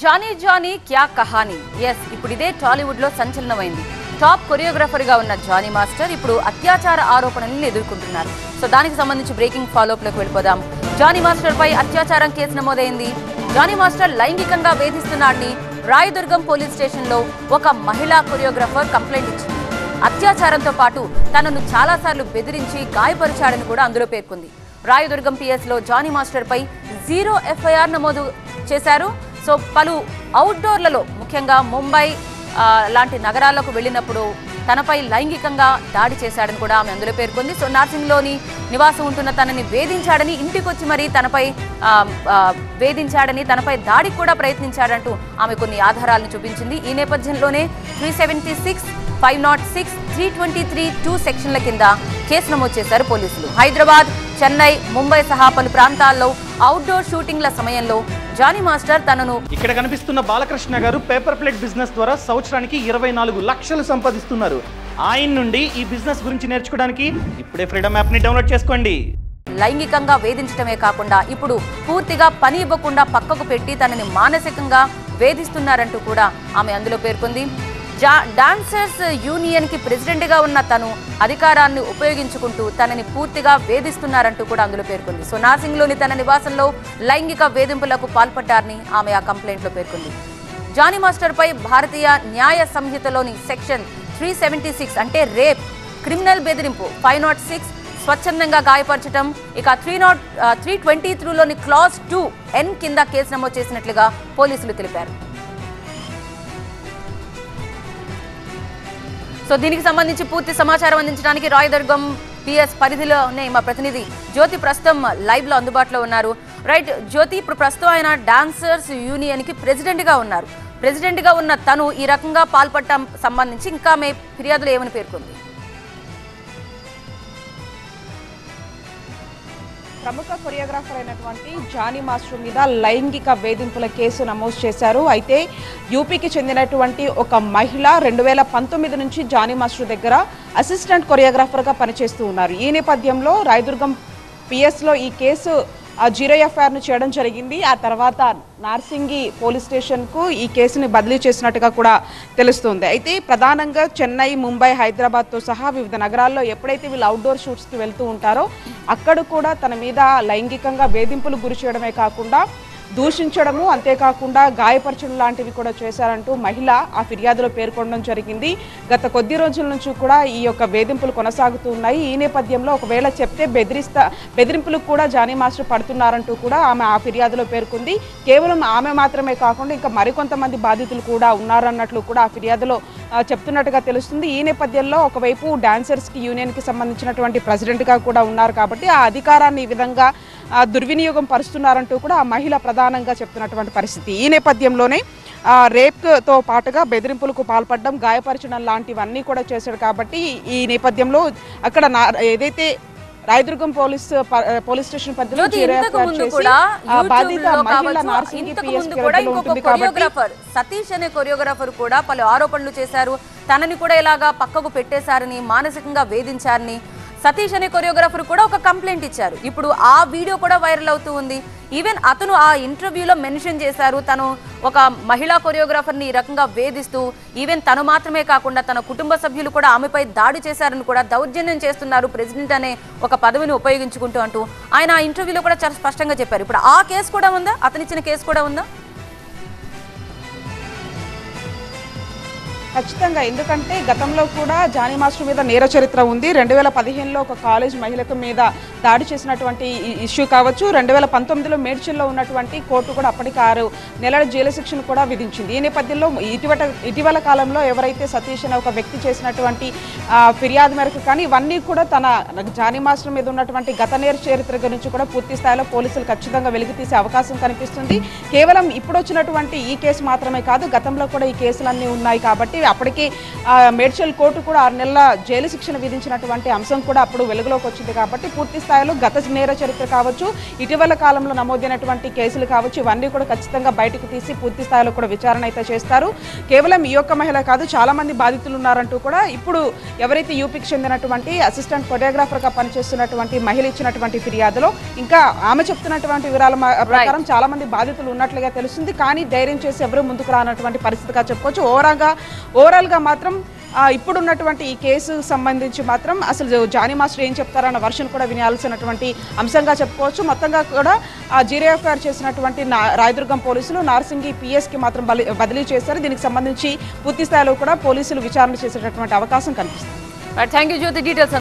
Johnny Johnny క్యా Kahani. Yes, ఇప్పుడు ఇదే టాలీవుడ్ లో సంచలనమైంది. టాప్ కొరియోగ్రాఫర్ గా ఉన్న జానీ మాస్టర్ ఇప్పుడు అత్యాచార ఆరోపణలను ఎదుర్కొంటున్నారు. సో దానికి సంబంధించి బ్రేకింగ్ ఫాలోఅప్ లోకి వెళ్ళిపోదాం. జానీ మాస్టర్ పై అత్యాచారం కేసు నమోదైంది. జానీ మాస్టర్ లైంగికంగా వేధిస్తున్నాడని రాయదుర్గం పోలీస్ స్టేషన్ లో ఒక మహిళా కొరియోగ్రాఫర్ కంప్లైంట్ ఇచ్చింది. అత్యాచారంతో పాటు తనను చాలాసార్లు బెదిరించి గాయపరిచాడని కూడా అందులో పేర్కొంది. రాయదుర్గం పిఎస్ లో జానీ మాస్టర్ పై 0 ఎఫ్ఐఆర్ నమోదు చేశారు. సో పలు అవుట్డోర్లలో ముఖ్యంగా ముంబై లాంటి నగరాలకు వెళ్ళినప్పుడు తనపై లైంగికంగా దాడి చేశాడని కూడా ఆమె అందులో పేర్కొంది. సో నార్సింగ్లోని నివాసం ఉంటున్న తనని వేధించాడని, ఇంటికొచ్చి మరీ తనపై వేధించాడని, తనపై దాడికి కూడా ప్రయత్నించాడంటూ ఆమె కొన్ని ఆధారాలను చూపించింది. ఈ నేపథ్యంలోనే 376, 506, 323, 2 సెక్షన్ల కింద కేసు నమోదు చేశారు పోలీసులు. హైదరాబాద్, చెన్నై, ముంబై సహా పలు ప్రాంతాల్లో అవుట్డోర్ షూటింగ్ల సమయంలో జానీ మాస్టర్ తనను ఇక్కడ కనిపిస్తున్న బాలకృష్ణ గారు పేపర్ ప్లేట్ బిజినెస్ ద్వారా సంవత్సరానికి 24 లక్షలు సంపాదిస్తున్నారు. ఆయన నుండి ఈ బిజినెస్ గురించి నేర్చుకోవడానికి ఇప్పుడే ఫ్రీడమ్ యాప్ ని డౌన్లోడ్ చేసుకోండి. లైంగికంగా వేధించడమే కాకుండా ఇప్పుడు పూర్తిగా పని ఇవ్వకుండా పక్కకు పెట్టి తనని మానసికంగా వేధిస్తున్నారంటూ కూడా ఆమె అందులో పేర్కొంది. డాన్సర్స్ యూనియన్ కి ప్రెసిడెంట్ గా ఉన్న తను అధికారాన్ని ఉపయోగించుకుంటూ తనని పూర్తిగా వేధిస్తున్నారంటూ కూడా అందులో పేర్కొంది. సో నార్సింగ్లోని తన నివాసంలో లైంగిక వేధింపులకు పాల్పడ్డారని ఆమె ఆ కంప్లైంట్ లో పేర్కొంది. జానీ మాస్టర్ పై భారతీయ న్యాయ సంహితలోని సెక్షన్ 376 అంటే రేప్, క్రిమినల్ బెదిరింపు, 506 స్వచ్ఛందంగా గాయపరచడం, ఇక 323లోని క్లాజ్ 2N కింద కేసు నమోదు చేసినట్లుగా పోలీసులు తెలిపారు. సో దీనికి సంబంధించి పూర్తి సమాచారం అందించడానికి రాయదుర్గం పిఎస్ పరిధిలోనే మా ప్రతినిధి జ్యోతి ప్రస్తుతం లైవ్ లో అందుబాటులో ఉన్నారు. రైట్ జ్యోతి, ఇప్పుడు ప్రస్తుతం ఆయన డాన్సర్స్ యూనియన్ కి ప్రెసిడెంట్ గా ఉన్నారు. ప్రెసిడెంట్ గా ఉన్న తను ఈ రకంగా పాల్పడటం సంబంధించి ఇంకా మీ ఫిర్యాదులు ఏమని పేర్కొంది? ప్రముఖ కొరియోగ్రాఫర్ అయినటువంటి జానీ మాస్టర్ మీద లైంగిక వేధింపుల కేసు నమోదు చేశారు. అయితే యూపీకి చెందినటువంటి ఒక మహిళ 2019 నుంచి జానీ మాస్టర్ దగ్గర అసిస్టెంట్ కొరియోగ్రాఫర్గా పనిచేస్తూ ఉన్నారు. ఈ నేపథ్యంలో రాయదుర్గం పిఎస్లో ఈ కేసు 0 ఎఫ్ఐఆర్ను చేయడం జరిగింది. ఆ తర్వాత నార్సింగి పోలీస్ స్టేషన్కు ఈ కేసుని బదిలీ చేసినట్టుగా కూడా తెలుస్తుంది. అయితే ప్రధానంగా చెన్నై, ముంబై, హైదరాబాద్తో సహా వివిధ నగరాల్లో ఎప్పుడైతే వీళ్ళు అవుట్డోర్ షూట్స్కి వెళ్తూ ఉంటారో అక్కడ కూడా తన మీద లైంగికంగా వేధింపులు గురి చేయడమే కాకుండా దూషించడము, అంతేకాకుండా గాయపరచడం లాంటివి కూడా చేశారంటూ మహిళ ఆ ఫిర్యాదులో పేర్కొనడం జరిగింది. గత కొద్ది రోజుల నుంచి కూడా ఈ యొక్క వేధింపులు కొనసాగుతూ ఉన్నాయి. ఈ నేపథ్యంలో ఒకవేళ చెప్తే బెదిరింపులకు కూడా జానీ మాస్టర్ పడుతున్నారంటూ కూడా ఆమె ఆ ఫిర్యాదులో పేర్కొంది. కేవలం ఆమె మాత్రమే కాకుండా ఇంకా మరికొంతమంది బాధితులు కూడా ఉన్నారన్నట్లు కూడా ఆ ఫిర్యాదులో చెప్తున్నట్టుగా తెలుస్తుంది. ఈ నేపథ్యంలో ఒకవైపు డాన్సర్స్కి యూనియన్కి సంబంధించినటువంటి ప్రెసిడెంట్గా కూడా ఉన్నారు కాబట్టి ఆ అధికారాన్ని ఈ విధంగా దుర్వినియోగం పరుస్తున్నారంటూ కూడా ఆ మహిళ ప్రధానంగా చెప్తున్నటువంటి పరిస్థితి. ఈ నేపథ్యంలోనే రేప్తో పాటుగా బెదిరింపులకు పాల్పడడం, గాయపరచడం లాంటివన్నీ కూడా చేశాడు. కాబట్టి ఈ నేపథ్యంలో అక్కడ ఏదైతే రాయదుర్గం పోలీస్ స్టేషన్ పరిధిలో సతీష్ అనే కొరియోగ్రాఫర్ కూడా పలు ఆరోపణలు చేశారు. తనని కూడా ఇలాగా పక్కకు పెట్టేశారని, మానసికంగా వేధించారని సతీష్ అనే కొరియోగ్రాఫర్ కూడా ఒక కంప్లైంట్ ఇచ్చారు. ఇప్పుడు ఆ వీడియో కూడా వైరల్ అవుతూ ఉంది. ఈవెన్ అతను ఆ ఇంటర్వ్యూలో మెన్షన్ చేశారు, తను ఒక మహిళా కొరియోగ్రాఫర్ని ఈ రకంగా వేధిస్తూ ఈవెన్ తను మాత్రమే కాకుండా తన కుటుంబ సభ్యులు కూడా ఆమెపై దాడి చేశారని కూడా, దౌర్జన్యం చేస్తున్నారు ప్రెసిడెంట్ అనే ఒక పదవిని ఉపయోగించుకుంటూ అంటూ ఆయన ఆ ఇంటర్వ్యూలో కూడా చాలా స్పష్టంగా చెప్పారు. ఇప్పుడు ఆ కేసు కూడా ఉందా? అతనిచ్చిన కేసు కూడా ఉందా? ఖచ్చితంగా, ఎందుకంటే గతంలో కూడా జానీ మాస్టర్ మీద నేర చరిత్ర ఉంది. 2015లో ఒక కాలేజ్ మహిళకు మీద దాడి చేసినటువంటి ఇష్యూ కావచ్చు, 2019లో మేడ్చల్లో ఉన్నటువంటి కోర్టు కూడా అప్పటికి 6 నెలల జైలు శిక్షను కూడా విధించింది. ఈ నేపథ్యంలో ఇటీవల కాలంలో ఎవరైతే సతీష్ అనే ఒక వ్యక్తి చేసినటువంటి ఫిర్యాదు మేరకు కానీ ఇవన్నీ కూడా తన జానీ మాస్టర్ మీద ఉన్నటువంటి గత నేర చరిత్ర గురించి కూడా పూర్తి స్థాయిలో పోలీసులు ఖచ్చితంగా వెలికి తీసే అవకాశం కనిపిస్తుంది. కేవలం ఇప్పుడు వచ్చినటువంటి ఈ కేసు మాత్రమే కాదు, గతంలో కూడా ఈ కేసులన్నీ ఉన్నాయి కాబట్టి అప్పటికి మేడ్చల్ కోర్టు కూడా 6 నెలల జైలు శిక్షణ విధించినటువంటి అంశం కూడా అప్పుడు వెలుగులోకి వచ్చింది కాబట్టి పూర్తి స్థాయిలో గత నేర చరిత్ర కావచ్చు, ఇటీవల కాలంలో నమోదైనటువంటి కేసులు కావచ్చు, ఇవన్నీ కూడా ఖచ్చితంగా బయటకు తీసి పూర్తి స్థాయిలో కూడా విచారణ అయితే చేస్తారు. కేవలం ఈ ఒక్క మహిళ కాదు, చాలా మంది బాధితులు ఉన్నారంటూ కూడా ఇప్పుడు ఎవరైతే యూపీకి చెందినటువంటి అసిస్టెంట్ కొరియోగ్రాఫర్గా పనిచేస్తున్నటువంటి మహిళ ఇచ్చినటువంటి ఫిర్యాదులో ఇంకా ఆమె చెప్తున్నటువంటి వివరాల ప్రకారం చాలా మంది బాధితులు ఉన్నట్లుగా తెలుస్తుంది. కానీ ధైర్యం చేసి ఎవరు ముందుకు రానటువంటి పరిస్థితిగా చెప్పుకోవచ్చు. ఓవరాల్గా మాత్రం ఇప్పుడున్నటువంటి ఈ కేసు సంబంధించి మాత్రం అసలు జానీ మాస్టర్ ఏం చెప్తారన్న వర్షన్ కూడా వినాల్సినటువంటి అంశంగా చెప్పుకోవచ్చు. మొత్తంగా కూడా జీరేఎఫ్ఐఆర్ చేసినటువంటి రాయదుర్గం పోలీసులు నార్సింగి పిఎస్కి మాత్రం బదిలీ చేశారు. దీనికి సంబంధించి పూర్తి స్థాయిలో కూడా పోలీసులు విచారణ చేసేటటువంటి అవకాశం కనిపిస్తుంది. Thank you Jyothi. డీటెయిల్స్